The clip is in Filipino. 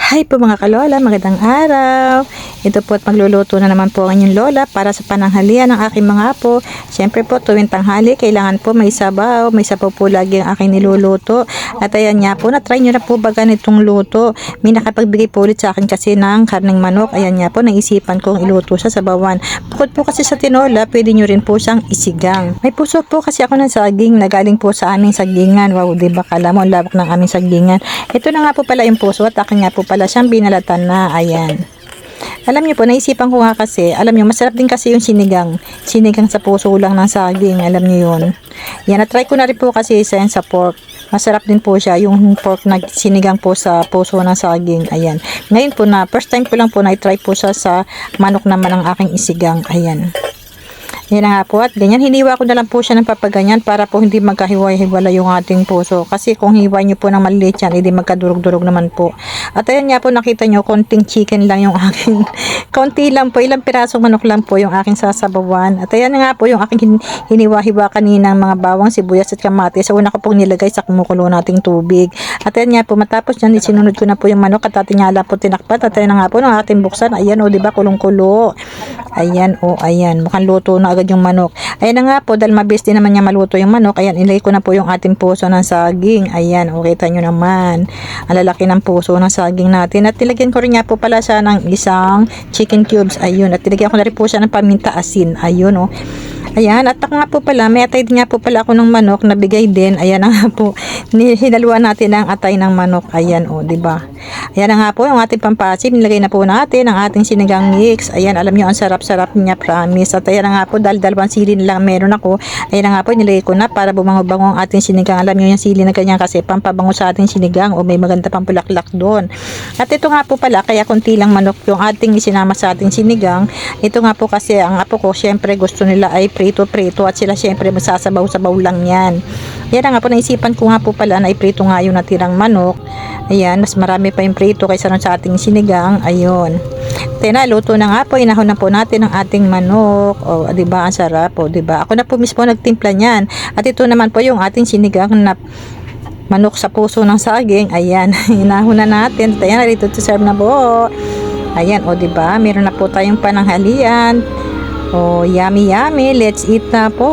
Hi po mga kalola, magandang araw. Ito po at magluluto na naman po ang inyong lola para sa pananghalian ng aking mga apo. Siyempre po tuwing tanghali, kailangan po may sabaw. May sabaw po lagi ang aking niluluto. At ayan nga po, na-try nyo na po ba ganitong luto? May nakapagbigay po ulit sa akin kasi ng karneng manok. Ayan nga po, naisipan kong iluto siya sa bawan. Bukod po kasi sa tinola, pwede nyo rin po siyang isigang. May puso po kasi ako ng saging na galing po sa aming sagingan. Wow, diba kala mo, ang lawak ng aming sagingan. Ito na nga po pala yung puso at akin nga po pala siyang binalatan na. Ayan. Alam niyo po, naisipan ko nga kasi, alam niyo, masarap din kasi yung sinigang. Sinigang sa puso lang ng saging, alam niyo yun. Yan, na-try ko na rin po kasi isa yan sa pork. Masarap din po siya, yung pork na sinigang po sa puso ng saging. Ayan. Ngayon po na, first time ko lang po na-try po siya sa manok naman ng aking isigang. Ayan. Yan na nga po, at ganyan, hiniwa ko na lang po siya ng papaganyan para po hindi magkahiwa-hiwala yung ating puso. Kasi kung hiwa nyo po ng maliliit yan, hindi magkadurog-durog naman po. At ayan nga po, nakita nyo, konting chicken lang yung aking, konti lang po, ilang pirasong manok lang po yung aking sasabawan. At ayan nga po, yung aking hiniwa-hiwa kanina ng mga bawang, sibuyas at kamatis. So, una ko pong nilagay sa kumukulo nating tubig. At ayan nga po, matapos yan, isinunod ko na po yung manok at atinyala po tinakpat. At ayan nga po, nung ating buksan, ayan o, diba, kulong-kulo. Ayan o, ayan, mukhang luto na agad yung manok. Ayan na nga po, dahil mabilis din naman niya maluto yung manok. Ayan, ilagay ko na po yung ating puso ng saging. Ayan, o, kita nyo naman. Ang lalaki ng puso ng saging natin. At nilagyan ko rin nga po pala siya ng isang chicken cubes. Ayun, at nilagyan ko na rin po siya ng paminta asin. Ayun o. Ayan, at nga po pala, may atay din nga po pala ako ng manok na bigay din. Ayan na nga po, hinaluan natin ang atay ng manok. Ayan o, diba? Ayan na nga po, yung ating pampasim, nilagay na po natin ang ating sinigang mix. Ayan, alam nyo, ang sarap-sarap niya, promise. At ayan na nga po, dahil dalawang sili lang meron ako. Ayan na nga po, nilagay ko na para bumango-bango ang ating sinigang. Alam nyo, yung sili na ganyan kasi pampabango sa ating sinigang o may maganda pang bulaklak doon. At ito nga po pala, kaya konti lang manok yung ating isinama sa ating sinigang. Ito nga po kasi, ang apo ko, syempre gusto nila ay prito-prito at sila syempre masasabaw-sabaw lang yan. Yan nga po, naisipan ko nga po pala na iprito nga yung natirang manok. Ayan, mas marami pa yung prito kaysa nun sa ating sinigang. Ayun. Tena, luto na nga po, inahon na po natin ang ating manok. O, diba, ang sarap po, diba? Ako na po mismo nagtimpla niyan. At ito naman po yung ating sinigang na manok sa puso ng saging. Ayan, inahon na natin. Ayan, ready to serve na po. Ayan, o diba, meron na po tayong pananghalian. Oh, yummy yummy. Let's eat na po.